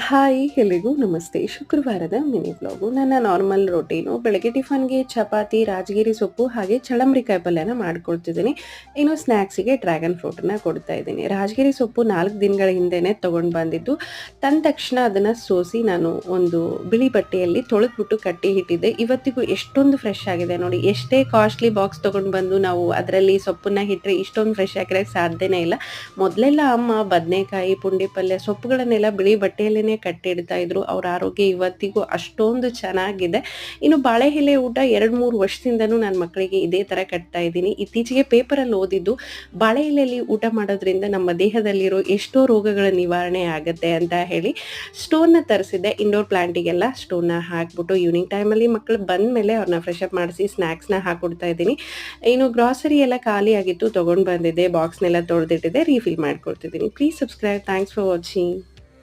Hi ಎಲ್ರಿಗೂ ನಮಸ್ತೆ. ಶುಕ್ರವಾರದ ಮಿನಿ ವ್ಲಾಗು. ನನ್ನ ನಾರ್ಮಲ್ ರೊಟೀನು ಬೆಳಗ್ಗೆ ಟಿಫನ್‌ಗೆ ಚಪಾತಿ, ರಾಜಗಿರಿ ಸೊಪ್ಪು ಹಾಗೆ ಚಳ್ಳಂಬ್ರಿಕಾಯಿ ಪಲ್ಯನ ಮಾಡ್ಕೊಳ್ತಿದ್ದೀನಿ. ಇನ್ನು ಸ್ನ್ಯಾಕ್ಸಿಗೆ ಡ್ರ್ಯಾಗನ್ ಫ್ರೂಟನ್ನ ಕೊಡ್ತಾ ಇದ್ದೀನಿ. ರಾಜಗಿರಿ ಸೊಪ್ಪು 4 ದಿನಗಳ ಹಿಂದೆನೇ ತೊಗೊಂಡು ಬಂದಿದ್ದು, ತಂದ ತಕ್ಷಣ ಅದನ್ನು ಸೋಸಿ ನಾನು ಒಂದು ಬಿಳಿ ಬಟ್ಟೆಯಲ್ಲಿ ತೊಳೆದ್ಬಿಟ್ಟು ಕಟ್ಟಿ ಇಟ್ಟಿದ್ದೆ. ಇವತ್ತಿಗೂ ಎಷ್ಟೊಂದು ಫ್ರೆಶ್ ಆಗಿದೆ ನೋಡಿ. ಎಷ್ಟೇ ಕಾಸ್ಟ್ಲಿ ಬಾಕ್ಸ್ ತೊಗೊಂಡು ಬಂದು ನಾವು ಅದರಲ್ಲಿ ಸೊಪ್ಪನ್ನ ಇಟ್ಟರೆ ಇಷ್ಟೊಂದು ಫ್ರೆಶ್ ಆಗಿರೋಕ್ಕೆ ಸಾಧ್ಯನೇ ಇಲ್ಲ. ಮೊದಲೆಲ್ಲ ಅಮ್ಮ ಬದನೆಕಾಯಿ, ಪುಂಡಿ ಪಲ್ಯ, ಸೊಪ್ಪುಗಳನ್ನೆಲ್ಲ ಬಿಳಿ ಬಟ್ಟೆಯಲ್ಲೇ ಕಟ್ಟಿಡ್ತಾ ಇದ್ರು. ಅವ್ರ ಆರೋಗ್ಯ ಇವತ್ತಿಗೂ ಅಷ್ಟೊಂದು ಚೆನ್ನಾಗಿದೆ. ಇನ್ನು ಬಾಳೆ ಎಲೆ ಊಟ 2-3 ವರ್ಷದಿಂದನೂ ನನ್ನ ಮಕ್ಕಳಿಗೆ ಇದೇ ಥರ ಕಟ್ತಾ ಇದ್ದೀನಿ. ಇತ್ತೀಚೆಗೆ ಪೇಪರಲ್ಲಿ ಓದಿದ್ದು ಬಾಳೆ ಎಲೆಯಲ್ಲಿ ಊಟ ಮಾಡೋದ್ರಿಂದ ನಮ್ಮ ದೇಹದಲ್ಲಿರೋ ಎಷ್ಟೋ ರೋಗಗಳ ನಿವಾರಣೆ ಆಗುತ್ತೆ ಅಂತ ಹೇಳಿ ಸ್ಟೋನ್ನ ತರಿಸಿದ್ದೆ. ಇಂಡೋರ್ ಪ್ಲಾಂಟಿಗೆಲ್ಲ ಸ್ಟೋನ್ನ ಹಾಕ್ಬಿಟ್ಟು ಈವ್ನಿಂಗ್ ಟೈಮಲ್ಲಿ ಮಕ್ಕಳು ಬಂದ ಮೇಲೆ ಅವ್ರನ್ನ ಫ್ರೆಶ್ ಅಪ್ ಮಾಡಿಸಿ ಸ್ನ್ಯಾಕ್ಸ್ನ ಹಾಕ್ಕೊಡ್ತಾ ಇದ್ದೀನಿ. ಇನ್ನು ಗ್ರಾಸರಿ ಎಲ್ಲ ಖಾಲಿ ಆಗಿತ್ತು, ತೊಗೊಂಡು ಬಂದಿದ್ದೆ, ಬಾಕ್ಸ್ನೆಲ್ಲ ತೊಳೆದಿಟ್ಟಿದ್ದೆ, ರೀಫಿಲ್ ಮಾಡ್ಕೊಡ್ತಿದ್ದೀನಿ. Please subscribe. Thanks for watching.